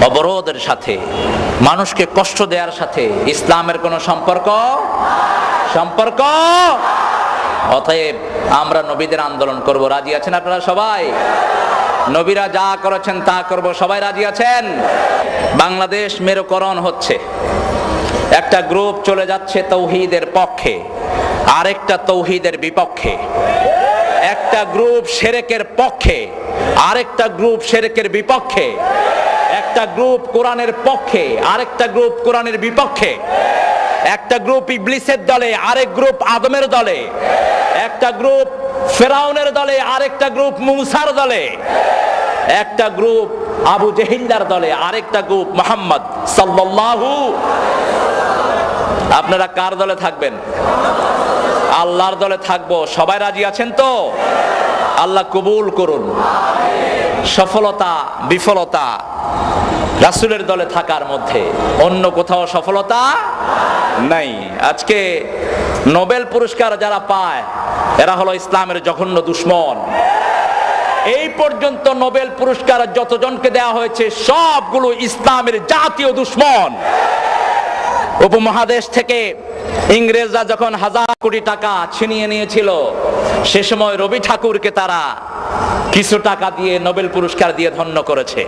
অবরোধের সাথে, মানুষকে কষ্ট দেওয়ার সাথে ইসলামের কোনো সম্পর্ক। অতএব আমরা নবীদের আন্দোলন করব। রাজি আছেন আপনারা সবাই? নবীরা যা করেছেন তা করব, সবাই রাজি আছেন? বাংলাদেশ মেরুকরণ হচ্ছে, একটা গ্রুপ চলে যাচ্ছে তৌহিদের পক্ষে, আরেকটা তৌহিদের বিপক্ষে। একটা গ্রুপ শিরকের পক্ষে, আরেকটা গ্রুপ শিরকের বিপক্ষে। একটা গ্রুপ কোরআনের পক্ষে, আরেকটা গ্রুপ কোরআনের বিপক্ষে। একটা গ্রুপ ইবলিসের দলে, আরেক গ্রুপ আদমের দলে। একটা গ্রুপ ফেরাউনের দলে, আরেকটা গ্রুপ মুসার দলে। একটা গ্রুপ আবু জেহিল্লার দলে, আরেকটা গ্রুপ মুহাম্মদ সাল্লাল্লাহু। আপনারা কার দলে থাকবেন? আল্লাহর দলে থাকবো। সবাই রাজি আছেন তো? আল্লাহ কবুল করুন। সফলতা বিফলতা রাসূলের দলে থাকার মধ্যে, অন্য কোথাও সফলতা নাই। আজকে নোবেল পুরস্কার যারা পায় এরা হলো ইসলামের জঘন্য দুশমন। এই পর্যন্ত নোবেল পুরস্কার যতজনকে দেওয়া হয়েছে সবগুলো ইসলামের জাতীয় দুশমন। উপমহাদেশ থেকে ইংরেজরা যখন 1000 কোটি টাকা ছিনিয়ে নিয়েছিল, সে সময় রবি ঠাকুরকে তারা কিছু টাকা দিয়ে নোবেল পুরস্কার দিয়ে ধন্য করেছে।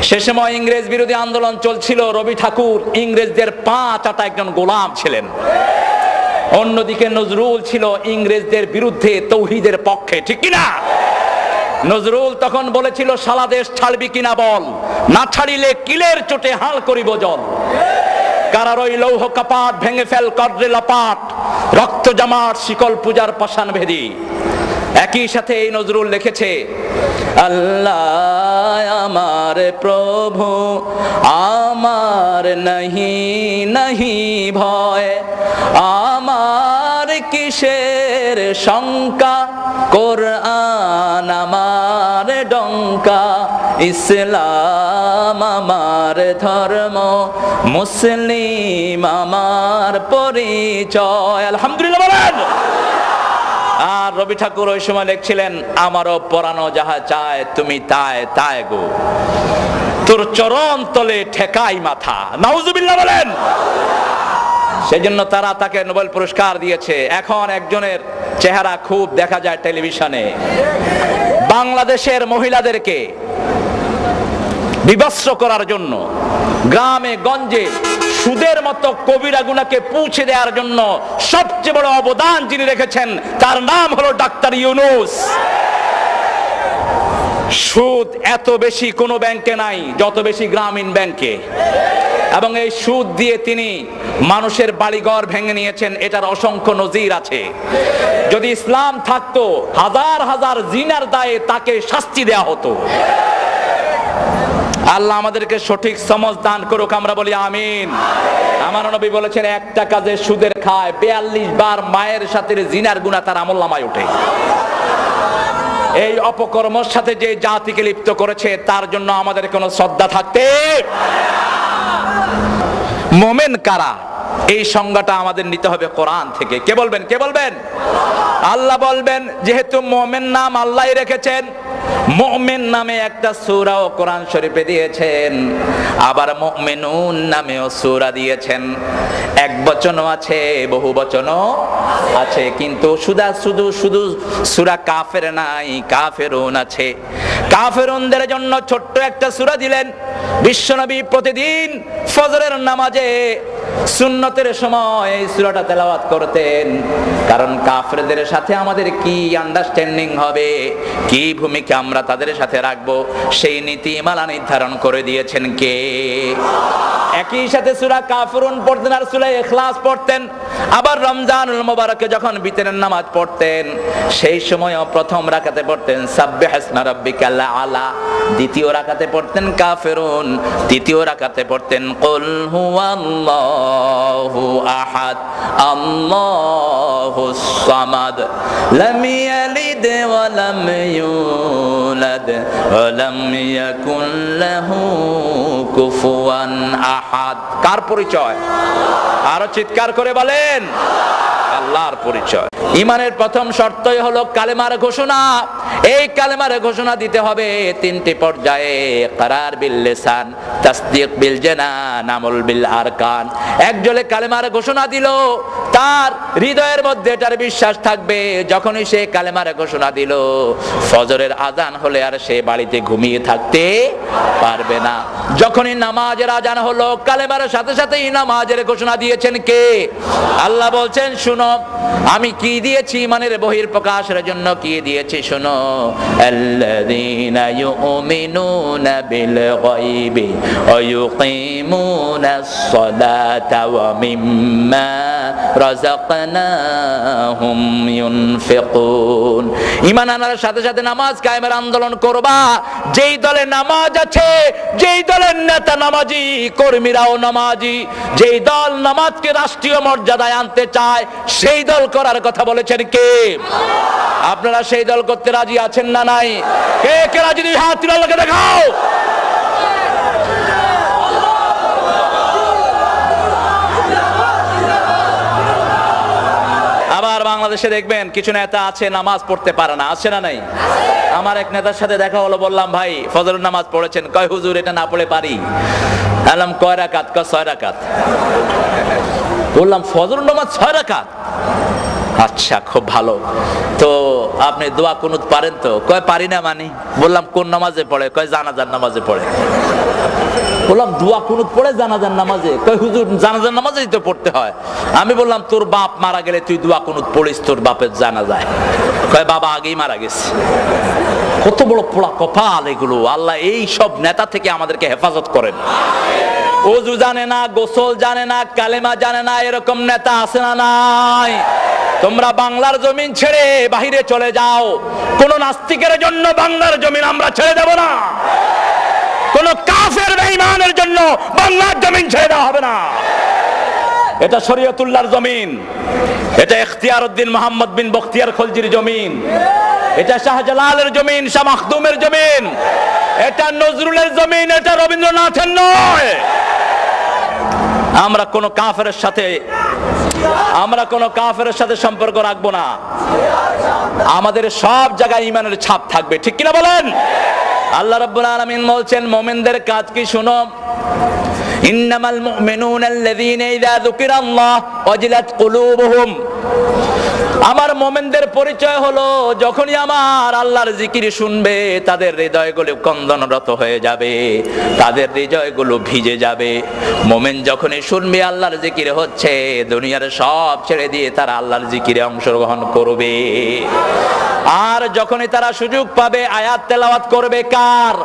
সে সময় ইংরেজ বিরোধী আন্দোলন চলছিল, রবি ঠাকুর ইংরেজদের পা চাটা একজন গোলাম ছিলেন। অন্যদিকে নজরুল ছিল ইংরেজদের বিরুদ্ধে তৌহিদের পক্ষে, ঠিক কিনা? নজরুল তখন বলেছিল, সারা দেশ ছাড়বি কিনা বল, না ছাড়িলে কিলের চোটে হাল করিব জল। কারার ওই লৌহ কপাট ভেঙে ফেল কর্রে লপাট, রক্ত জামার শিকল পূজার পাষাণ ভেদি। একই সাথে এই নজরুল লিখেছে, আল্লাহ আমার প্রভু আমার নাহি নাহি ভয়, আমার কিসের শঙ্কা, কোরআন আমার ডঙ্কা, ইসলাম আমার ধর্ম, মুসলিম আমার পরিচয়। আলহামদুলিল্লাহ বলেন। আর রবি ঠাকুর ওই সময় লিখছিলেন, আমারও পরানো যাহা চায় তুমি তাই তাই গো, তোর চরণ তলে ঠেকাই মাথা। নাউজুবিল্লাহ বলেন। সেজন্য তারা তাকে নোবেল পুরস্কার দিয়েছে। এখন একজনের চেহারা খুব দেখা যায় টেলিভিশনে, বাংলাদেশের মহিলাদেরকে বিভৎস করার জন্য, গ্রামে গঞ্জে সুদের মতো কবিরা গুনাহকে পৌঁছে দেওয়ার জন্য সবচেয়ে বড় অবদান যিনি রেখেছেন তার নাম হলো ডাক্তার ইউনূস। সুদ এত বেশি কোনো ব্যাংকে নাই যত বেশি গ্রামীণ ব্যাংকে, এবং এই সুদ দিয়ে তিনি মানুষের বাড়িঘর ভেঙে নিয়েছেন। এটার অসংখ্য নজির আছে। যদি ইসলাম থাকতো, হাজার হাজার জিনার দায়ে তাকে শাস্তি দেয়া হতো। আল্লাহ আমাদেরকে সঠিক সমঝ দান করুক, আমরা বলি আমিন। আমার নবী বলেছেন, একটা কাজে সুদের খায় 42 বার মায়ের সাথে জিনার গুনাহ তার আমলনামায় ওঠে। এই অপকর্মের সাথে যে জাতিকে লিপ্ত করেছে তার জন্য আমাদের কোনো শ্রদ্ধা থাকতে। মুমিন কারা, এই সংজ্ঞাটা আমাদের নিতে হবে কোরআন থেকে। কে বলবেন? কে বলবেন? আল্লাহ বলবেন। যেহেতু মুমিন নাম আল্লাহই রেখেছেন, মুমিন নামে একটা সূরাও কোরআন শরীফে দিয়েছেন, আবার মুমিনুন নামেও সূরা দিয়েছেন। এক বচনও আছে, বহু বচনও আছে, কিন্তু শুধু সূরা কাফের নাই, কাফেরুন আছে। কাফেরুনদের জন্য ছোট্ট একটা সূরা দিলেন। বিশ্বনবী প্রতিদিন ফজরের নামাজে সুন্নতের সময় এই সূরাটা তেলাওয়াত করতেন, কারণ কাফেরদের সাথে আমাদের কি আন্ডারস্ট্যান্ডিং হবে, কি ভূমিকা আমরা তাদের সাথে রাখবো, সেই নীতিমালা নির্ধারণ করে দিয়েছেন কে? একই সাথে সূরা কাফিরুন পড়তেন আর সূরা ইখলাস পড়তেন। আবার রমজানুল মুবারকে যখন বিতরের নামাজ পড়তেন, সেই সময়ও প্রথম রাকাতে পড়তেন সাব্বিহিসমা রাব্বিকাল আলা, দ্বিতীয় রাকাতে পড়তেন কাফিরুন, তৃতীয় রাকাতে পড়তেন কুল হুয়াল্লাহু আহাদ আল্লাহুস সামাদ লাম ইয়ালিদ ওয়া লাম ইউলাদ ওয়া লাম ইয়াকুল লাহু কুফুয়ান আহাদ। কার পরিচয়? আরো চিৎকার করে বলেন, আল্লাহর পরিচয়। ইমানের প্রথম শর্তই হলো কালেমার ঘোষণা। এই কালেমার ঘোষণা দিতে হবে তিনটি পর্যায়ে, ইকরার বিল লিসান, তাসদীক বিল জানান, আমল বিল আরকান। একজনে কালেমার ঘোষণা দিল, তার হৃদয়ের মধ্যে এটার বিশ্বাস থাকবে। যখনই সে কালেমার ঘোষণা দিল, ফজরের আজান হলে আর সে বাড়িতে ঘুমিয়ে থাকতে পারবে না। যখনই নামাজের আজান হলো, কালেমার সাথে সাথেই নামাজের ঘোষণা দিয়েছেন কে? আল্লাহ বলছেন, শুনো আমি কি দিয়েছি ইমানের বহিঃপ্রকাশের জন্য, কি দিয়েছি শুনো। আল্লাযীনা ইউমিনুনা বিল গায়বি ওয়া ইউকিমুনাস সালাতা ওয়া মিম্মা রাযাকনাহুম ইউনফিকুন। ঈমান আনার সাথে সাথে নামাজ কায়েমের আন্দোলন করবা। যেই দলে নামাজ আছে, যেই দলের নেতা নামাজি, কর্মীরাও নামাজি, যেই দল নামাজকে রাষ্ট্রীয় মর্যাদায় আনতে চায়, সেই দল করার কথা বলেছেন কে? আপনারা সেই দল করতে রাজি আছেন না নাই? কে কে রাজি? দুই হাত তুলে আল্লাহকে দেখাও। আবার বাংলাদেশে দেখবেন কিছু নেতা আছে নামাজ পড়তে পারে না, আছে না নাই? আমার এক নেতার সাথে দেখা হলো, বললাম ভাই ফজরের নামাজ পড়েছেন? কয় হুজুর এটা না পড়ে পারি। বললাম কয় রাকাত? কয় 6 রাকাত। বললাম ফজরের নামাজ 6 রাকাত? আচ্ছা খুব ভালো, তো আপনি দোয়া কুনুত পারেন তো? কয় পারি না। মানে বললাম কোন নামাজে পড়ে? কয় জানাজার নামাজে পড়ে। বললাম দোয়া কুনুত পড়ে জানাজার নামাজে? কয় হুজুর জানাজার নামাজেই তো পড়তে হয়। আমি বললাম তোর বাপ মারা গেলে তুই দোয়া কুনুত পড়িস তোর বাপের জানাজায়? কয় বাবা আগেই মারা গেছে। কত বড় পোড়া কপাল এগুলো। আল্লাহ এই সব নেতা থেকে আমাদেরকে হেফাজত করেন। ওযু জানে না, গোসল জানে না, কালেমা জানে না, এরকম নেতা আছে না নাই? তোমরা বাংলার জমিন ছেড়ে বাহিরে চলে যাও। কোন নাস্তিকের জন্য বাংলার জমিন আমরা ছেড়ে দেব না। কোন কাফের বেঈমানের জন্য বাংলার জমিন ছেড়ে দেওয়া হবে না। এটা শরীয়তুল্লাহর জমিন, এটা ইখতিয়ার উদ্দিন মোহাম্মদ বিন বখতিয়ার খলজির জমিন, এটা শাহজালালের জমিন, শাহ মাখদুমের জমিন, এটা নজরুলের জমিন, এটা রবীন্দ্রনাথের নয়। আমরা কোন কাফেরের সাথে সম্পর্ক রাখবো না। আমাদের সব জায়গায় ঈমানের ছাপ থাকবে, ঠিক কিনা বলেন? আল্লাহ রাব্বুল আলামিন বলছেন মুমিনদের কাজ কি শুনো। ইন্নামাল মুমিনুনা আল্লাযীনা ইযা যুকিরাল্লাহ ওয়াজিলাত কুলুবুহুম। আমার মুমিনদের পরিচয় হলো যখনই আমার আল্লাহর জিকির শুনবে তাদের হৃদয়গুলো কন্দনরত হয়ে যাবে, তাদের হৃদয়গুলো ভিজে যাবে। মুমিন যখনই শুনবে আল্লাহর জিকির হচ্ছে, দুনিয়ার সব ছেড়ে দিয়ে তারা আল্লাহর জিকিরে অংশগ্রহণ করবে। আর যখনই তারা সুযোগ পাবে আয়াত তেলাওয়াত করবে কার?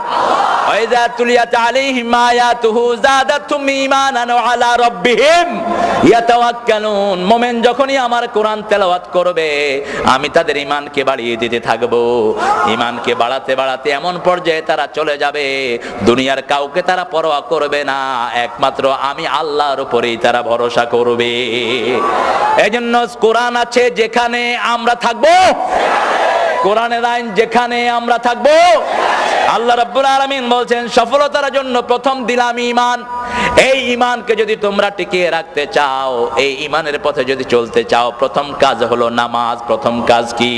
ওয়াইযা তুলিয়াত আলাইহিম আয়াতুহু যাদাতুহুম ঈমানান ওয়া আলা রাব্বিহিম ইয়াতাওয়াক্কালুন। মুমিন যখনই আমার কোরআন তেলাওয়াত করবে, আমি তাদের ঈমানকে বাড়িয়ে দিতে থাকবো। ঈমানকে বাড়াতে বাড়াতে এমন পর্যায়ে তারা চলে যাবে, দুনিয়ার কাউকে তারা পরোয়া করবে না, একমাত্র আমি আল্লাহর উপরেই তারা ভরসা করবে। এজন্য কোরআন আছে যেখানে আমরা থাকবো, কোরআনের আইন যেখানে আমরা থাকবো। আল্লাহ রাব্বুল আলামিন বলছেন সফলতার জন্য প্রথম দিলাম ঈমান। এই ঈমানকে যদি তোমরা টিকিয়ে রাখতে চাও, এই ঈমানের পথে যদি চলতে চাও, প্রথম কাজ হলো নামাজ। প্রথম কাজ কি?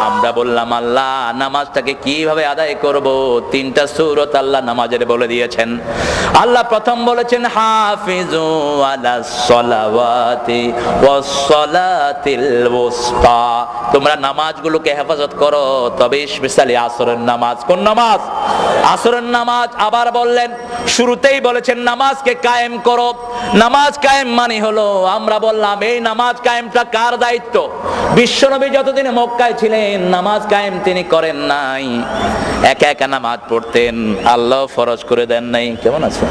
আমরা বললাম আল্লাহ নামাজটাকে কিভাবে আদায় করব? 3টা সূরত আল্লাহ নামাজের বলে দিয়েছেন। আল্লাহ প্রথম বলেছেন হাফিজু আলাস সালাওয়াতি ওয়াস সালাতিল ওয়াসতা। তোমরা নামাজগুলোকে হেফাজত করো, তবে স্পেশালি আসরের নামাজ। কোন নামাজ? আসরের নামাজ। আবার বললেন, শুরুতেই বলেছেন নামাজকে কায়েম করো। নামাজ কায়েম মানে হলো, আমরা বললাম এই নামাজ কায়েমটা কার দায়িত্ব? বিশ্বনবী যতদিন মক্কায় ছিলেন নামাজ কায়েম তিনি করেন নাই, একা একা নামাজ পড়তেন, আল্লাহ ফরজ করে দেন নাই। কেমন আছে?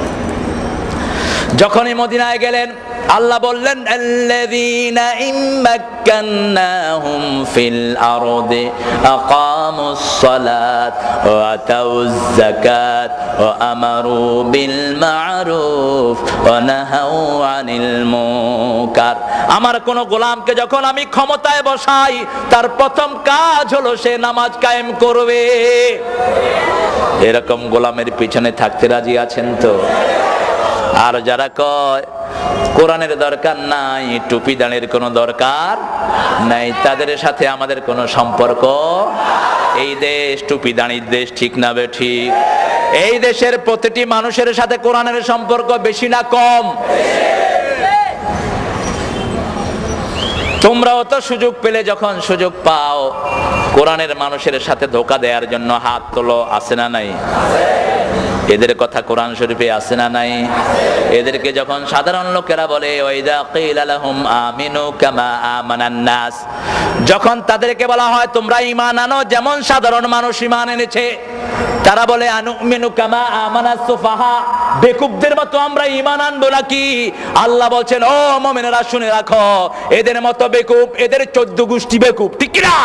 যখনই মদিনায় গেলেন আল্লাহ বললেন আল্লাযীনা ইম্মাক্কান্নাহুম ফিল আরদি আকামুস সালাত ওয়া আতাউয যাকাত ওয়া আমারু বিল মা'রুফ ওয়া নাহাউ আনিল মুনকার। আমার কোন গোলামকে যখন আমি ক্ষমতায় বসাই, তার প্রথম কাজ হলো সে নামাজ কায়েম করবে। এরকম গোলামের পিছনে থাকতে রাজি আছেন তো? আর যারা কয় কোরআনের দরকার নাই, টুপি দাঁড়ের কোনো দরকার নাই, তাদের সাথে আমাদের কোনো সম্পর্ক। এই দেশ টুপি দাঁড়ির দেশ, ঠিক না বেঠিক? এই দেশের প্রতিটি মানুষের সাথে কোরআনের সম্পর্ক বেশি না কম? তোমরাও তো সুযোগ পেলে, যখন সুযোগ পাও কোরআনের মানুষের সাথে ধোঁকা দেওয়ার জন্য হাত তোলো, আছে না নাই? এদের কথা কোরআন শরীফে আছে না নাই? এদেরকে যখন সাধারণ লোকেরা বলে ওয়াইদা কিলা লাহুম আমিনু কামা আমানান নাস, যখন তাদেরকে বলা হয় তোমরা ঈমান আনো যেমন সাধারণ মানুষ ঈমান এনেছে, তারা বলে আনুমিনু কামা আমানাস সুফাহা, বেকুবদের মতো আমরা ঈমান আনবো নাকি? আল্লাহ বলছেন ও মুমিনেরা শুনে রাখো, এদের মতো বেকুব, এদের 14 গোষ্ঠী বেকুব, ঠিক কি না?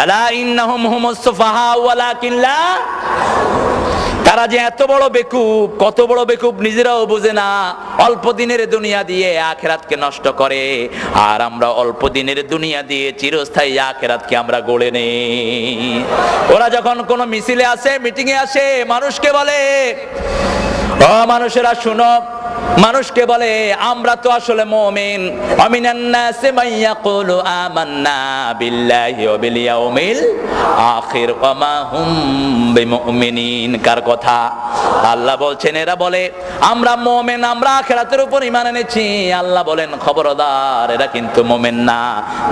আলা ইন্নাহুম হুমুস সুফাহা ওয়ালাকিন লা, তারা যে এত বড় বেকুব, কত বড় বেকুব নিজেরাও বোঝে না। অল্প দিনের দুনিয়া দিয়ে আখিরাতকে নষ্ট করে, আর আমরা অল্প দিনের দুনিয়া দিয়ে চিরস্থায়ী আখিরাতকে আমরা গড়ে নেই। ওরা যখন কোনো মিছিলে আসে, মিটিং এ আসে, মানুষকে বলে ও মানুষেরা শুনো, মানুষকে বলে আমরা তো আসলে মুমিন, আমিনান নাসি মাইয়াকুলু আমান্না বিল্লাহি ওয়া বিল ইয়াউমিল আখির ওয়া মা হুম বিমুমিনিন। কার কথা? আল্লাহ বলছেন এরা বলে আমরা মুমিন, আমরা আখিরাতের উপর ঈমান এনেছি। আল্লাহ বলেন খবরদার, এরা কিন্তু মুমিন না।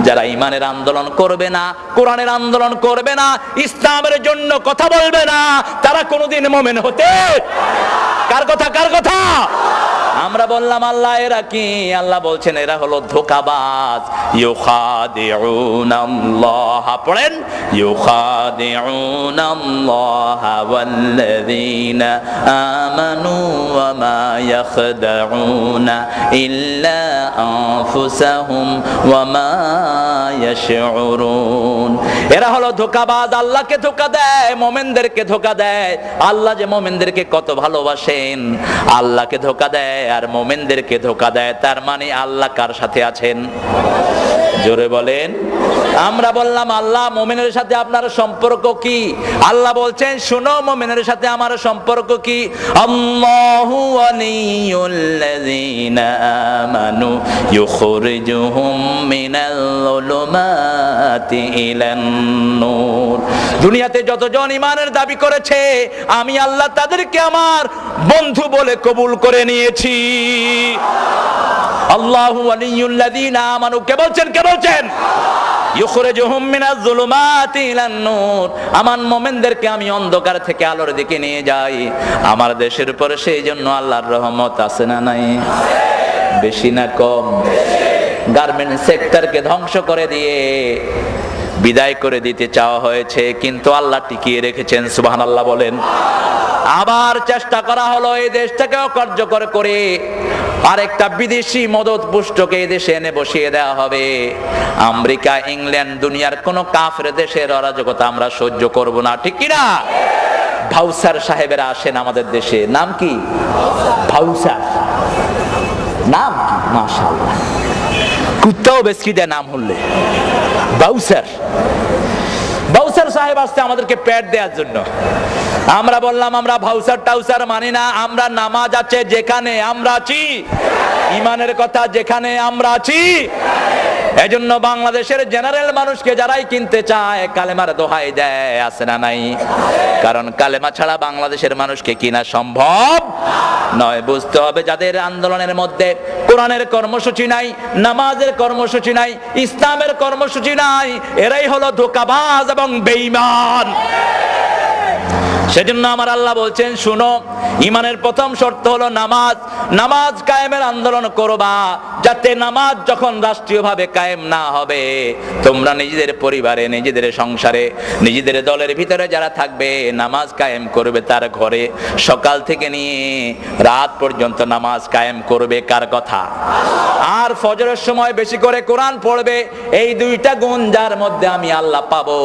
যারা ঈমানের আন্দোলন করবে না, কোরআনের আন্দোলন করবে না, ইসলামের জন্য কথা বলবে না, তারা কোনোদিন মুমিন হতে। কার কথা? কার কথা? আমরা বললাম আল্লাহ এরা কি? আল্লাহ বলছেন এরা হলো ধোঁকাবাজ। ইউখাদিউনাল্লাহ, পড়েন ইউখাদিউনাল্লাহ ওয়াল্লাযীনা আমানু ওয়া মা ইয়াখদাউনা ইল্লা আনফুসাহুম ওয়া মা ইয়াশউরুন। এরা হলো ধোঁকাবাজ, আল্লাহকে ধোঁকা দেয়, মুমিনদেরকে ধোঁকা দেয়। আল্লাহ যে মুমিনদেরকে কত ভালোবাসেন, আল্লাহকে ধোঁকা দেয় আর মুমিনদেরকে ধোঁকা দেয়। তার মানে আল্লাহ কার সাথে আছেন? জোরে বলেন। আমরা বললাম আল্লাহ মুমিনের সাথে আপনার সম্পর্ক কি? আল্লাহ বলছেন শুনো মুমিনের সাথে আমার সম্পর্ক কি। আল্লাহু ওয়ালিয়ুল্লাযীনা আমানু ইউখরিজুহুম মিনাল যুলুমাতি ইলান নূর। দুনিয়াতে যতজন ঈমানের দাবি করেছে, আমি আল্লাহ তাদেরকে আমার বন্ধু বলে কবুল করে নিয়েছি। আল্লাহু ওয়ালিয়ুল্লাযীনা আমানু, কে বলছেন? কে বলছেন? ইউখরিজুহুম মিনাজ যুলুমাতি ইলান নূর। আমার মুমিনদেরকে আমি অন্ধকার থেকে আলোর দিকে নিয়ে যাই। আমার দেশের উপরে সেই জন্য আল্লাহর রহমত আছে না নাই? বেশি না কম? গার্মেন্ট সেক্টরকে ধ্বংস করে দিয়ে বিদায় করে দিতে চাওয়া হয়েছে, কিন্তু আল্লাহ টিকিয়ে রেখেছেন। সুবহানাল্লাহ বলেন। আবার চেষ্টা করা হলো এই দেশটাকেও কার্যকর করে আরেকটা বিদেশি মদত পুষ্টকে এই দেশে এনে বসিয়ে দেওয়া হবে। আমেরিকা, ইংল্যান্ড, দুনিয়ার কোন কাফের দেশের অরাজকতা আমরা সহ্য করব না, ঠিক কি না? ভাউসার সাহেবেরা আসেন আমাদের দেশে। নাম কি? ভাউসার। নাম কি? মাশাআল্লাহ, কুত্তাও বেশি দেয় নাম হলে। ভাউসার, ভাউসার সাহেব আসছে আমাদেরকে প্যাড দেওয়ার জন্য। আমরা বললাম আমরা ভাউসার টাউসার মানি না, আমরা নামাজ আছে যেখানে আমরা আছি, ঈমানের কথা যেখানে আমরা আছি। এজন্য বাংলাদেশের জেনারেল মানুষকে যারাই কিনতে চায় কালেমার দোহাই দেয়, আছে না নাই? কারণ কালেমা ছাড়া বাংলাদেশের মানুষকে কিনা সম্ভব নয়। বুঝতে হবে যাদের আন্দোলনের মধ্যে কোরআনের কর্মসূচি নাই, নামাজের কর্মসূচি নাই, ইসলামের কর্মসূচি নাই, এরাই হলো ধোঁকাবাজ এবং বেঈমান। সেজন্য আমার আল্লাহ বলছেন শুনো, ঈমানের প্রথম শর্ত হলো নামাজ। নামাজ কায়েমের আন্দোলন করবা, যাতে নামাজ যখন রাষ্ট্রীয়ভাবে কায়েম না হবে, তোমরা নিজেদের পরিবারে, নিজেদের সংসারে, নিজেদের দলের ভিতরে যারা থাকবে নামাজ কায়েম করবে তার ঘরে সকাল থেকে নিয়ে রাত পর্যন্ত নামাজ কায়েম করবে। কার কথা? আর ফজরের সময় বেশি করে কোরআন পড়বে। এই দুইটা গুণ যার মধ্যে আমি আল্লাহ পাবো,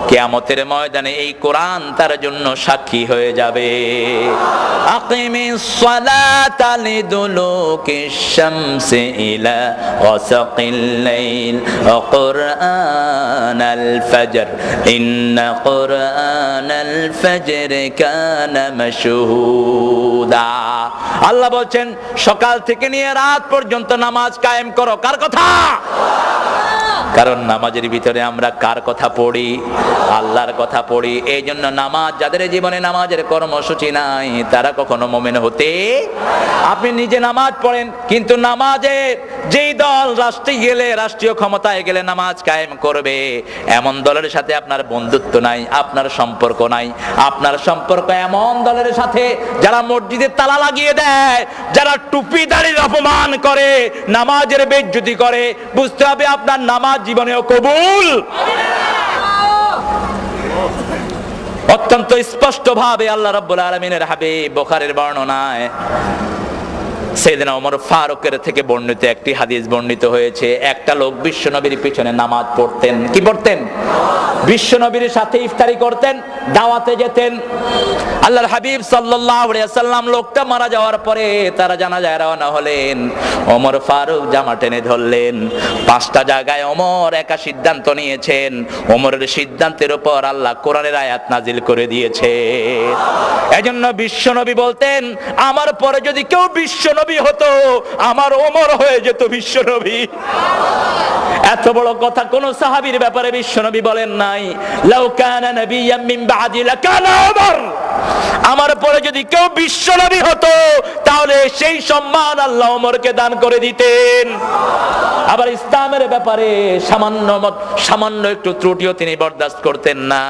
কিয়ামতের ময়দানে এই কোরআন তার জন্য সাক্ষী হয়ে যাবে। আকিমিস সালাতা লিদুলুকিশ শামসি ইলা গাসাকিল লাইল ওয়া কুরআনাল ফাজর ইন্না কুরআনাল ফাজর কানা মাশহুদা। মাওদুদা। আল্লাহ বলছেন সকাল থেকে নিয়ে রাত পর্যন্ত নামাজ কায়েম করো। কার কথা? কারণ নামাজের ভিতরে আমরা কার কথা পড়ি? আল্লাহর কথা পড়ি। এই জন্য নামাজ, যাদের জীবনে নামাজের কর্মসূচি নাই তারা কখনো মুমিন হতে, আপনি নিজে নামাজ পড়েন কিন্তু নামাজে যেই দল রাষ্ট্রে গেলে, রাষ্ট্রীয় ক্ষমতায় গেলে নামাজ কায়েম করবে, এমন দলের সাথে আপনার বন্ধুত্ব নাই, আপনার সম্পর্ক নাই। আপনার সম্পর্ক এমন দলের সাথে যারা মসজিদের তালা লাগিয়ে দেয়, যারা টুপি দাড়ির অপমান করে, নামাজের বেইজ্জতি করে, বুঝতে হবে আপনার নামাজ জীবনেও কবুল। অত্যন্ত স্পষ্ট ভাবে আল্লাহ রাব্বুল আলামিনের হাবিব বুখারীর বর্ণনায় সাইয়েদনা ওমর ফারুকের থেকে বর্ণিত একটি হাদিস বর্ণিত হয়েছে। একটা লোক বিশ্বনবীর পিছনে নামাজ পড়তেন। কি পড়তেন? বিশ্বনবীর সাথে ইফতারি করতেন, দাওয়াতে যেতেন। আল্লাহর হাবিব সাল্লাল্লাহু আলাইহি ওয়াসাল্লাম লোকটা মারা যাওয়ার পরে তারা জানাজায় রওনা হলেন। ওমর ফারুক জামা টেনে ধরলেন। 5টা জায়গায় ওমর একা সিদ্ধান্ত নিয়েছেন। ওমরের সিদ্ধান্তের উপর আল্লাহ কোরআনের আয়াত নাজিল করে দিয়েছে। এজন্য বিশ্বনবী বলতেন, আমার পরে যদি কেউ বিশ্বনবী হতো, আমার ওমর হয়ে যেত বিশ্বনবী। এত বড় কথা কোন সাহাবীর ব্যাপারে বিশ্বনবী বলেন নাই। লাউ কানা নাবিয়্যাম মিন বাদি লাকানা ওমর। আমার পরে যদি কেউ বিশ্বনবী হতো তাহলে সেই সম্মান আল্লাহ ওমরকে দান করে দিতেন। আবার ইসলামের ব্যাপারে সামান্য একটু ত্রুটিও তিনি বরদাস্ত করতেন না।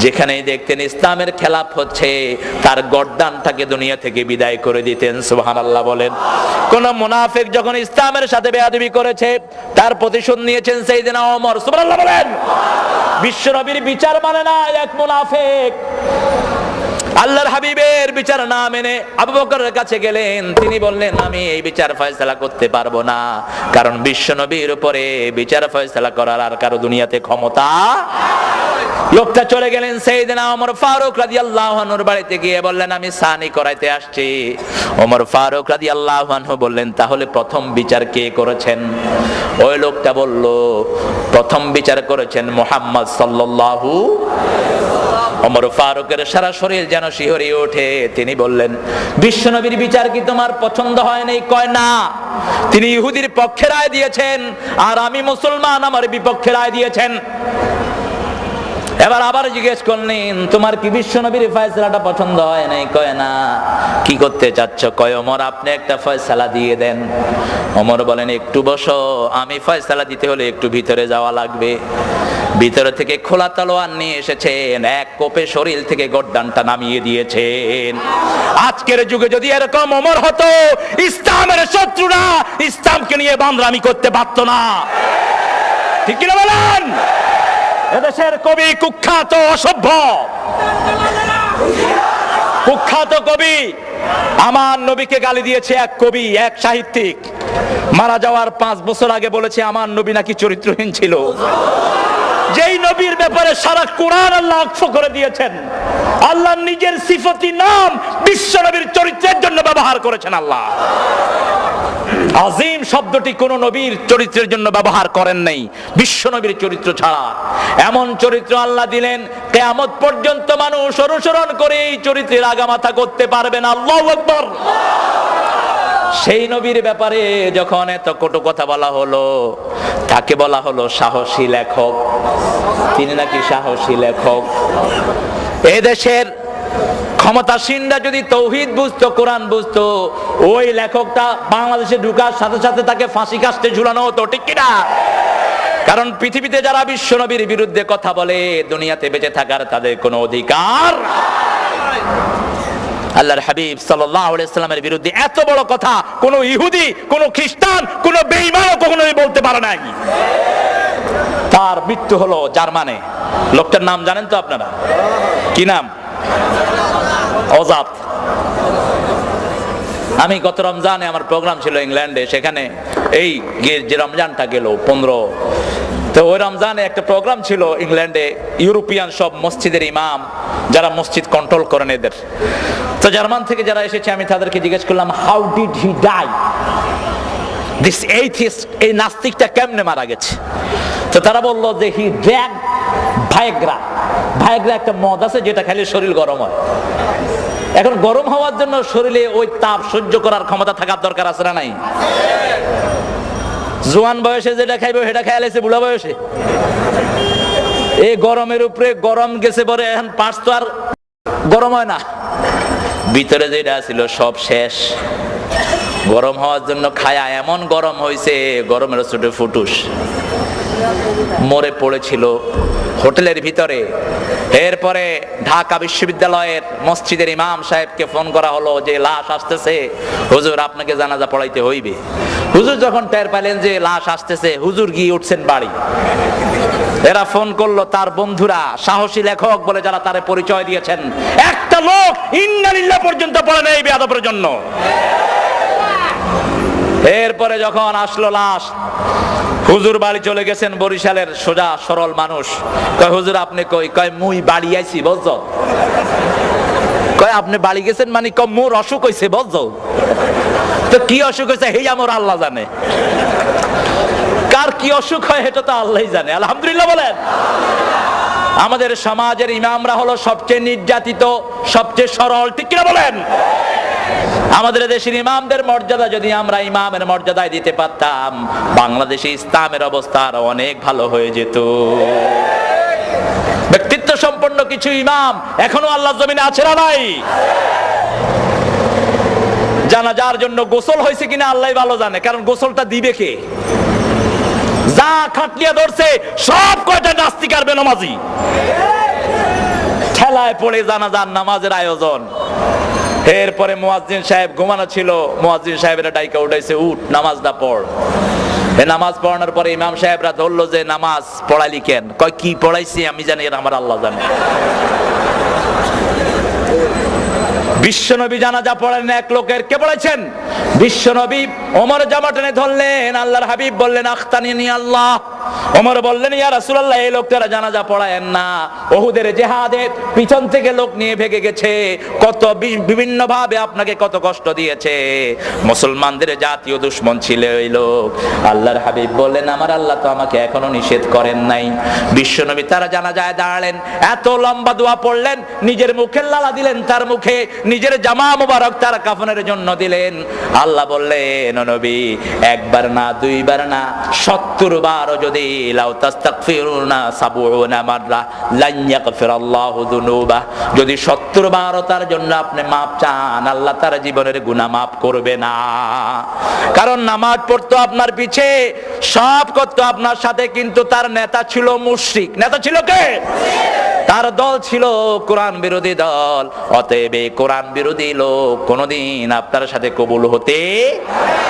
যেখানেই দেখতেন ইসলামের খেলাফ হচ্ছে, তার গর্দানটাকে দুনিয়া থেকে বিদায় করে দিতেন। সুবহানাল্লাহ বলেন। কোন মুনাফিক যখন ইসলামের সাথে বেয়াদবি করেছে, তার প্রতিশোধ নিয়েছেন সাইয়েদনা ওমর। সুবহানাল্লাহ বলেন। বিশ্বনবীর বিচার মানে না এক মুনাফিক। আল্লাহর হাবিবের বিচার না মেনে আবু বকরের কাছে গেলেন। তিনি বললেন, আমি এই বিচার ফয়সালা করতে পারবো না, কারণ বিশ্বনবীর উপরে বিচার ফয়সালা করার আর কারো দুনিয়াতে ক্ষমতা। লোকটা চলে গেলেন। সাইয়েদনা ওমর ফারুক রাদিয়াল্লাহু আনহুর বাড়িতে গিয়ে বললেন, আমি সানি করাইতে আসছি। ওমর ফারুক রাদিয়াল্লাহু আনহু বললেন, তাহলে প্রথম বিচার কে করেছেন? ওই লোকটা বলল, প্রথম বিচার করেছেন মুহাম্মদ সাল্লাল্লাহু। ওমর ফারুকের সারা শরীর যেন শিহরিয়ে ওঠে। তিনি বললেন, বিশ্বনবীর বিচার কি তোমার পছন্দ হয় নাই? কয় না। তিনি ইহুদির পক্ষে রায় দিয়েছেন, আর আমি মুসলমান, আমার বিপক্ষে রায় দিয়েছেন। এবার আবার জিজ্ঞেস করলেন, তোমার কি বিশ্বনবীর ফয়সালাটা পছন্দ হয় নাই? কয় না। কি করতে চাচ্ছ? কয়, ওমর আপনি একটা ফয়সালা দিয়ে দেন। ওমর বলেন, একটু বসো, আমি ফয়সালা দিতে হলে একটু ভিতরে যাওয়া লাগবে। ভিতরে থেকে খোলা তলোয়ার নিয়ে এসেছেন, এক কোপে শরীর থেকে গর্দানটা নামিয়ে দিয়েছেন। আজকের যুগে যদি এরকম ওমর হতো, ইসলামের শত্রুরা ইসলামকে নিয়ে বান্দরামি করতে পারত না। ঠিক কিনা বলেন? এদেশের কবি কুখ্যাত অসভ্য, কুখ্যাত কবি, আমার নবীকে গালি দিয়েছে এক কবি, এক সাহিত্যিক। মারা যাওয়ার 5 বছর আগে বলেছে আমার নবী নাকি চরিত্রহীন ছিল। যেই নবীর ব্যাপারে সারা কোরআন আল্লাহ অক্ষ করে দিয়েছেন। আল্লাহ নিজের সিফতি নাম বিশ্ব নবীর চরিত্রের জন্য ব্যবহার করেছেন। আল্লাহ আজিম শব্দটি কোন নবীর চরিত্রের জন্য ব্যবহার করেন নাই, বিশ্ব নবীর চরিত্র ছাড়া। এমন চরিত্র আল্লাহ দিলেন, কিয়ামত পর্যন্ত মানুষ অনুসরণ করে এই চরিত্রের আগামাথা করতে পারবে না। আল্লাহু আকবার। সেই নবীর ব্যাপারে যখন এত কটু কথা বলা হলো, তাকে বলা হলো সাহসী লেখক। তিনি নাকি সাহসী লেখক। এই দেশের ক্ষমতাসীনরা যদি তৌহিদ বুঝতো, কোরআন বুঝতো, ওই লেখকটা বাংলাদেশে ঢুকার সাথে সাথে তাকে ফাঁসি কাস্টে ঝুলানো হতো। ঠিক কিনা? কারণ পৃথিবীতে যারা বিশ্ব নবীর বিরুদ্ধে কথা বলে, দুনিয়াতে বেঁচে থাকার তাদের কোনো অধিকার। আল্লাহর হাবিব সাল্লাল্লাহু আলাইহি সাল্লামের বিরুদ্ধে এত বড় কথা কোন ইহুদি, কোন খ্রিস্টান, কোন বেঈমান কখনোই বলতে পারে নাই। তার মৃত্যু হলো জার্মানে। লোকটার নাম জানেন তো আপনারা? কি নাম? অজাত। আমি গত রমজানে আমার প্রোগ্রাম ছিল ইংল্যান্ডে, সেখানে এই যে রমজানটা গেল 15, তো ওই রমজানে একটা প্রোগ্রাম ছিল ইংল্যান্ডে। ইউরোপিয়ান সব মসজিদের ইমাম, যারা মসজিদ কন্ট্রোল করেন এদের। তো জার্মান থেকে যারা এসেছে, আমি তাদেরকে জিজ্ঞেস করলাম, how did he die? This atheist, এই নাস্তিকটা কেমনে মারা গেছে? তো তারা বললো যে হি ড্রাগ ভাইগ্রা। ভাইগ্রা একটা মদ আছে যেটা খেলে শরীর গরম হয়। এখন গরম হওয়ার জন্য শরীরে ওই তাপ সহ্য করার ক্ষমতা থাকার দরকার আছে না নাই? জোয়ান বয়সে যেটা খাইবে সেটা খেয়াল আছে বুড়া বয়সে? এই গরমের উপরে গরম গেছে পরে এখন পার্স তো আর গরম হয় না, ভিতরে যেটা ছিল সব শেষ। গরম হওয়ার জন্য খায়া এমন গরম হয়েছে, গরমের ছোট ফুটুস মরে পড়েছিল হোটেলের ভিতরে। এরপরে ঢাকা বিশ্ববিদ্যালয়ের মসজিদের ইমাম সাহেবকে ফোন করা হলো যে লাশ আসতেছে, হুজুর আপনাকে জানাজা পড়াইতে হইবে। হুজুর যখন টের পেলেন যে লাশ আসতেছে, হুজুর গিয়ে উঠছেন বাড়ি। এরা ফোন করলো তার বন্ধুরা, সাহসী লেখক বলে যারা তারে পরিচয় দিয়েছেন, একটা লোক ইন্না লিল্লাহ পর্যন্ত পড়ে নেই বেয়াদবের জন্য। এরপরে যখন আসলো লাশ, হুজুর বাড়ি চলে গেছেন, বরিশালের সোজা সরল মানুষ। কয় হুজুর আপনি কই? কয় মুই বাড়ি আইছি বুঝছো। কয় আপনি বাড়ি গেছেন মানে? কয় মোর অসুখ হইছে বুঝছো। তো কি অসুখ হয়েছে হেই আমার আল্লাহ জানে, কার কি অসুখ হয় এটা তো আল্লাহই জানে। আলহামদুলিল্লাহ বলেন। আমাদের সমাজের ইমামরা হলো সবচেয়ে নির্যাতিত, সবচেয়ে সরল, ঠিক কিনা বলেন? আমাদের দেশের ইমামদের মর্যাদা যদি আমরা ইমামের মর্যাদায় দিতে পারতাম, বাংলাদেশে ইসলামের অবস্থা আরো অনেক ভালো হয়ে যেত। ব্যক্তিত্ব সম্পন্ন কিছু ইমাম এখনো আল্লাহর জমিনে আছে না নাই? জানাজার জন্য গোসল হয়েছে কিনা আল্লাহ ভালো জানে, কারণ গোসলটা দিবে কে? যা খাটলিয়া ধরছে সব কয়টা নাস্তিক আর বেনামাজি, ঠেলায় পড়ে জানাজার নামাজের আয়োজন। এরপরে মুয়াজ্জিন সাহেব ঘুমানো ছিল, মুয়াজ্জিন সাহেবেরা ডাইকা উঠাইছে, উঠ নামাজটা পড়। নামাজ পড়ানোর পরে ইমাম সাহেবরা ধরলো যে নামাজ পড়াইলি কেন? কয় কি পড়াইছি আমি জানি, এর আমার আল্লাহ জানে। বিশ্বনবী জানাজা পড়েন এক লোকের, কে পড়াইছেন? বিশ্বনবী। ওমর জামা টেনে ধরলেন, আল্লাহর হাবিব বললেন আখতানিনি আল্লাহ। ওমর বললেন ইয়া রাসূলুল্লাহ, এই লোকটারা জানাজা পড়ায়েন না। ওহুদের জিহাদে পিছন থেকে লোক নিয়ে ভেগে গেছে, কত বিভিন্ন ভাবে আপনাকে কত কষ্ট দিয়েছে, মুসলমানদের জাতীয় দুশমন ছিল এই লোক। আল্লাহর হাবিব বললেন আমার আল্লাহ তো আমাকে এখনো নিষেধ করেন নাই। বিশ্বনবী তারা জানাজায় দাঁড়ালেন, এত লম্বা দোয়া পড়লেন, নিজের মুখে লালা দিলেন তার মুখে, নিজের জামা মুবারক তার কাফনের জন্য দিলেন। আল্লাহ বললেন নবী একবার না দুইবার না 70 বার যদি লাউ তাস্তাগফিরুনা 70 মাররা লান ইয়াগফিরাল্লাহু যুনুবা, যদি 70 বার তার জন্য আপনি maaf চান, আল্লাহ তার জীবনের গুনাহ maaf করবে না। কারণ নামাজ পড়তো আপনার পিছে, সব করতো আপনার সাথে, কিন্তু তার নেতা ছিল মুশরিক। নেতা ছিল কে? তার দল ছিল কোরআন বিরোধী দল। অতএব কোরআন বিরোধী লোক কোনদিন আপনার সাথে কবুল হতে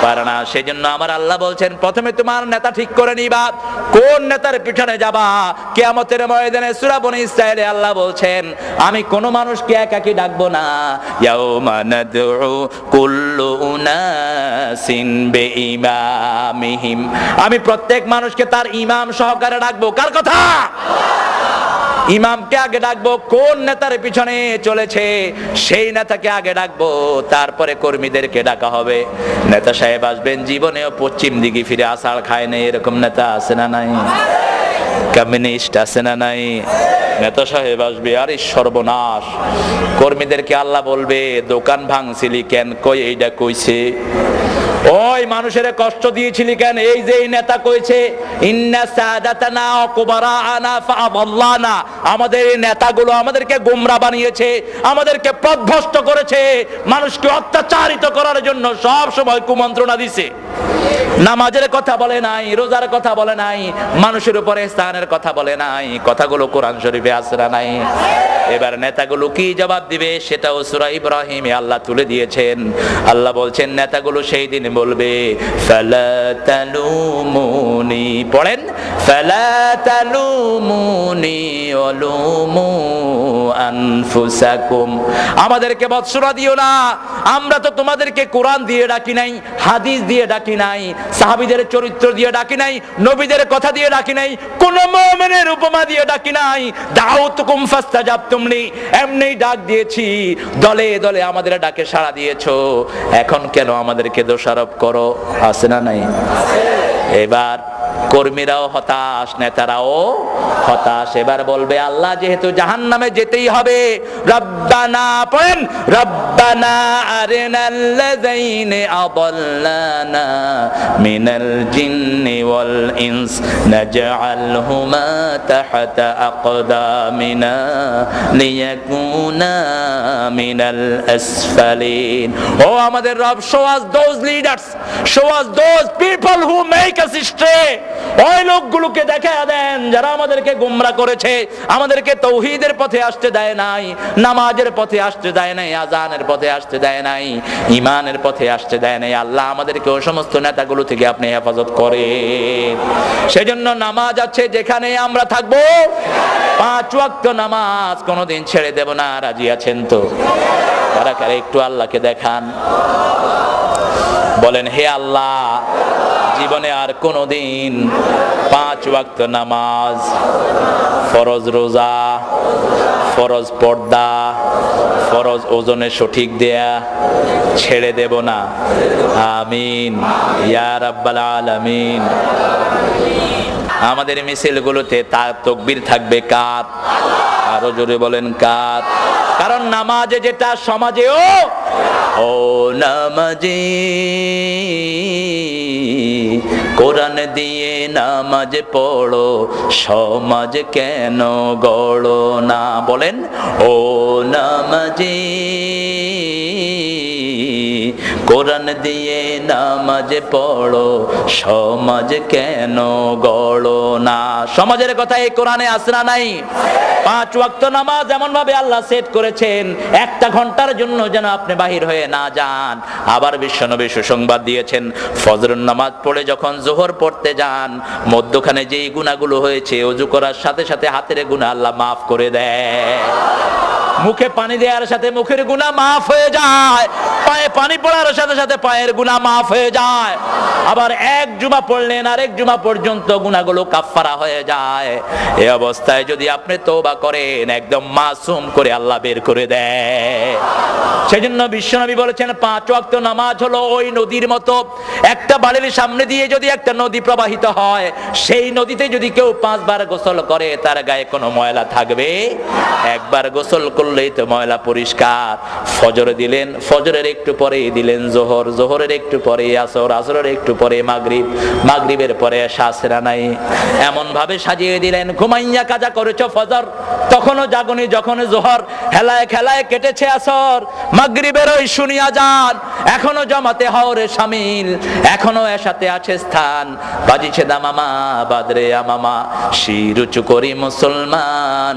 পারে না। সেজন্য আমার আল্লাহ বলছেন প্রথমে তোমার নেতা ঠিক করে নিবা, কোন নেতার পিছনে যাবা। কিয়ামতের ময়দানে সূরা বনী ইসরাঈলে আল্লাহ বলছেন আমি কোন মানুষকে একাকী ডাকবো না। ইয়াউমা নাদউ কুল্লু উনাসিন বিইমামিহিম, আমি প্রত্যেক মানুষকে তার ইমাম সহকারে ডাকবো। কার কথা? ইমামকে আগে ডাকবো, কোন নেতার পিছনে চলেছে সেই নেতাকে আগে ডাকবো, তারপরে কর্মীদেরকে ডাকা হবে। নেতা সাহেব আসবেন, জীবনেও পশ্চিম দিকে ফিরে আষাঢ় খায় না, এরকম নেতা আছে না নাই? কমিউনিস্ট আছে না নাই? নেতা সাহেব আসবে, আরে সর্বনাশ। কর্মীদেরকে আল্লাহ বলবে দোকান ভাঙছিলি কেন? কই এইটা কইছে। ওই মানুষের কষ্ট দিয়েছিলি কেন? এই যে এই নেতা কইছে ইন্না সাদাতানা ওয়া কুবারানা ফাআদাল্লানা, আমাদের এই নেতাগুলো আমাদেরকে গোমরা বানিয়েছে, আমাদেরকে পথভ্রষ্ট করেছে, মানুষকে অত্যাচারিত করার জন্য সব সময় কুমন্ত্রণা দিছে। নামাজের কথা বলে নাই, রোজার কথা বলে নাই, মানুষের উপরে ইহসানের কথা বলে নাই। কথাগুলো কোরআন শরীফে আছে না নাই? এবার নেতাগুলো কি জবাব দিবে সেটাও সূরা ইব্রাহিমে আল্লাহ তুলে দিয়েছেন। আল্লাহ বলছেন নেতাগুলো সেই দিন বলবে ফালা তালুমুনি, পড়েন ফালা তালুমুনি ওয়ালুমু আনফুসাকুম, আমাদেরকে বৎসরা দিও না, আমরা তো তোমাদেরকে কোরআন দিয়ে ডাকি নাই, হাদিস দিয়ে ডাকি নাই, সাহাবীদের চরিত্র দিয়ে ডাকি নাই, নবীদের কথা দিয়ে ডাকি নাই, কোন মুমিনের উপমা দিয়ে ডাকি নাই। দাউতুকুম ফাস্তাজাবতুম লি, এমনি ডাক দিয়েছি, দলে দলে আমাদের ডাকে সাড়া দিয়েছো, এখন কেন আমাদেরকে দোষারোপ করো? আছে না নাই? এবার কর্মীরাও হতাশ, নেতারাও হতাশ। এবার বলবে আল্লাহ যেহেতু জাহান্নামে যেতেই হবে, রব্বানা পড়েন, রব্বানা আরিনাল্লাযাইনি আদাল্লানা মিনাল জিন্নি ওয়াল ইনস নাজআলহুমা তাহতা আকদামিনা লিয়াকুনা মিনাল আসফালিন। ও আমাদের রব, show us those leaders, show us those people who make us stray। ওই লোকগুলোকে দেখায়া দেন যারা আমাদেরকে গোমরা করেছে, আমাদেরকে তাওহীদের পথে আসতে দেয় নাই, নামাজের পথে আসতে দেয় নাই, আযানের পথে আসতে দেয় নাই, ঈমানের পথে আসতে দেয় নাই। আল্লাহ আমাদেরকে ওই সমস্ত নেতাগুলো থেকে আপনি হেফাজত করেন। সেজন্য নামাজ আছে যেখানে আমরা থাকবো, 5 ওয়াক্ত নামাজ কোনোদিন ছেড়ে দেব না। রাজি আছেন তো? কারা কারা একটু আল্লাহকে দেখান, বলেন হে আল্লাহ, জীবনে আর কোনোদিন 5 ওয়াক্ত নামাজ, ফরজ রোজা, ফরজ পর্দা, ফরজ ওজনে সঠিক দেয়া ছেড়ে দেব না। আমিন ইয়া রাব্বাল আলামিন। আমাদের মিছিলগুলোতে তাকবীর থাকবে কার? আরো জোরে বলেন কার? কারণ নামাজে যেটা সমাজেও, ও নামাজি কোরআন দিয়ে নামাজ পড়ো, সমাজ কেন গড়ো না? বলেন ও নামাজি কোরআন দিয়ে নামাজ পড়ো, সমাজ কেন গড়ো না? সমাজের কথা এই কোরআনে আছে না নাই? 5 ওয়াক্ত নামাজ এমন ভাবে আল্লাহ সেট করেছেন, 1 ঘন্টার জন্য যেন আপনি বাহির হয়ে না যান। আবার বিশ্বনবী সুসংবাদ দিয়েছেন, ফজরের নামাজ পড়ে যখন যোহর পড়তে যান, মধ্যখানে যেই গুনাহগুলো হয়েছে, ওযু করার সাথে সাথে হাতের গুনাহ আল্লাহ মাফ করে দেয়। মুখে পানি দেওয়ার সাথে মুখের গুনাহ মাফ হয়ে যায়, পায়ে পানি পড়ার সাথে সাথে পায়ের গুনাহ মাফ হয়ে যায়। আবার 1 জুমা পড়লেন, আরেক জুমা পর্যন্ত গুনাহগুলো কাফফারা হয়ে যায়। এই অবস্থায় যদি আপনি তওবা করেন, একদম মাসুম করে আল্লাহ বের করে দেয়। সেজন্য বিশ্বনবী বলেছেন, 5 ওয়াক্ত নামাজ হলো ওই নদীর মতো। একটা বাড়ির সামনে দিয়ে যদি একটা নদী প্রবাহিত হয়, সেই নদীতে যদি কেউ 5 বার গোসল করে, তার গায়ে কোনো ময়লা থাকবে? একবার গোসল করলেই তো ময়লা পরিষ্কার। ফজর দিলেন, ফজরের একটু পরে দিলেন জোহর, জোহরের একটু পরে আসর, আসরের একটু পরে মাগরিব, মাগরিবের পরে শাসরা নাই, এমন ভাবে সাজিয়ে দিলেন। ঘুমাইয়া কাজা করেছো ফজর, তখনও জাগনি, যখন জোহর, হেলায় খেলায় কেটেছে আসর, মাগরিবের ওই শুনিয়া যান, এখনো জামাতে হওরে শামিল, এখনো এসাতে আছে স্থান, বাজিছে দামামা বাদরে আমামা, শির উঁচু করি মুসলমান,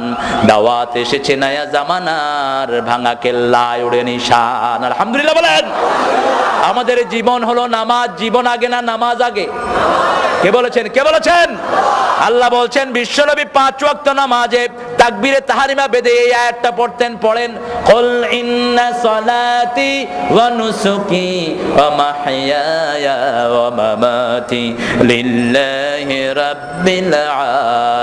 দাওয়াত এসেছে নয়া জামানার, ভাঙা কেল্লায় উড়ে নিশান। আলহামদুলিল্লাহ বলেন। আমাদের জীবন হলো নামাজ। জীবন আগে না নামাজ আগে? কে বলেছেন? কে বলেছেন? আল্লাহ বলছেন বিশ্বনবী 5 ওয়াক্ত নামাজে তাকবীরে তাহরিমা বেদে এই আয়াতটা পড়তেন। পড়েন, কুল ইন্না সলাতি ওয়া নুসুকি ওয়া মাহইয়ায়া ওয়া মামাতি লিল্লাহি রাব্বিল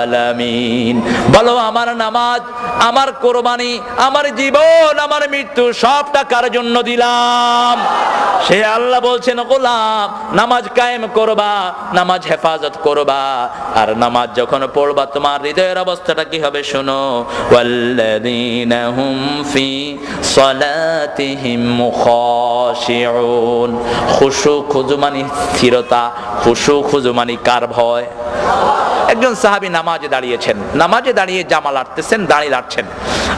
আলামিন। বলো আমার নামাজ, আমার কুরবানি, আমার জীবন, আমার মৃত্যু সবটা কার জন্য দিলাম? সে আল্লাহ বলছেন, গোলাম নামাজ কায়েম করবা, নামাজ হেফাজত করবা, আর নামাজ যখন পড়বা তোমার হৃদয়ের অবস্থাটা কি হবে শোনো। ওয়াল্লাযীনা হুম ফি সালাতিহিম মুখাশিউন। খুশু খুজু মানে স্থিরতা, খুশু খুজু মানে কার ভয়? একজন সাহাবী নামাজে দাঁড়িয়েছেন, নামাজে দাঁড়িয়ে জামা লাড়তেছেন, দাড়ি লাড়ছেন।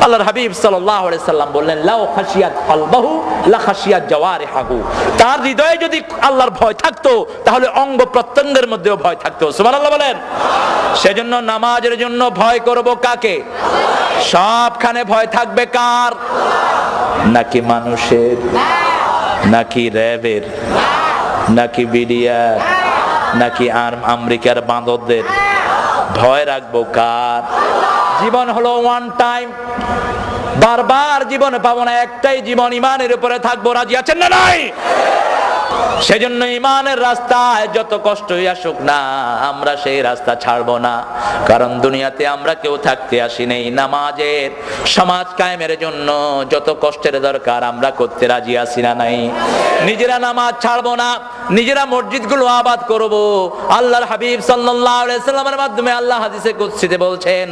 আল্লাহর হাবিব সাল্লাল্লাহু আলাইহি সাল্লাম বললেন, লাউ খাশিয়াত কলবাহু লা খাশিয়াত জাওয়ারিহু। তার হৃদয়ে যদি আল্লাহর ভয় থাকতো, তাহলে অঙ্গ প্রত্যঙ্গের মধ্যেও ভয় থাকতো। সুবহানাল্লাহ বলেন। সেজন্য নামাজের জন্য ভয় করব কাকে? সবখানে ভয় থাকবে কার? নাকি মানুষের, নাকি র্যাবের, নাকি বিডিআর, নাকি আমেরিকার বাঁদরদের? ভয় রাখবো কার? জীবন হলো ওয়ান টাইম, বারবার জীবন পাবো না, একটাই জীবন, ইমানের উপরে থাকবো। রাজি আছেন না নাই? সেজন্য ইমানের রাস্তায় যত কষ্টই আসুক না, আমরা সেই রাস্তা ছাড়বো না। কারণ দুনিয়াতে আমরা কেউ থাকতে আসি নেই, নামাজের সমাজ কায়েমের জন্য যত কষ্টের দরকার আমরা করতে রাজি আছি না নাই? নিজেরা নামাজ ছাড়বো না, নিজেরা মসজিদগুলো আবাদ করব। আল্লাহর হাবিব সাল্লাল্লাহু আলাইহি সাল্লামের মাধ্যমে আল্লাহ হাদিসে কুদসিতে বলছেন,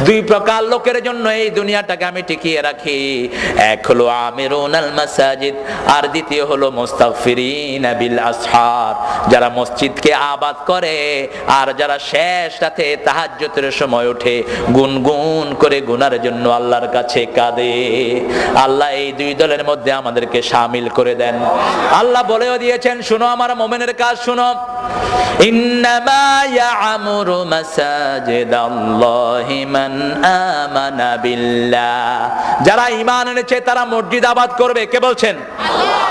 দুই প্রকার লোকের জন্য এই দুনিয়াটাকে আমি টিকিয়ে রাখি। এক হলো আমিরুনাল মাসাজিদ, আর দ্বিতীয় হলো মুস্তাগফিরিনা বিল আসহার, যারা মসজিদকে আবাদ করে আর যারা শেষ রাতে তাহাজ্জুদের সময় উঠে গুনগুন করে গুনার জন্য আল্লাহর কাছে কাঁদে। আল্লাহ এই দুই দলের মধ্যে আমাদেরকে শামিল করে দেন। আল্লাহ বলেও দিয়েছেন, শুনো আমার মুমিনের কাজ শুনো, ইন্নামা ইয়া'মুরু মাসাজিদাল্লাহি মান আমানা বিল্লাহ, যারা ঈমান এনেছে তারা মসজিদ আবাদ করবে। কে বলছেন? আল্লাহ।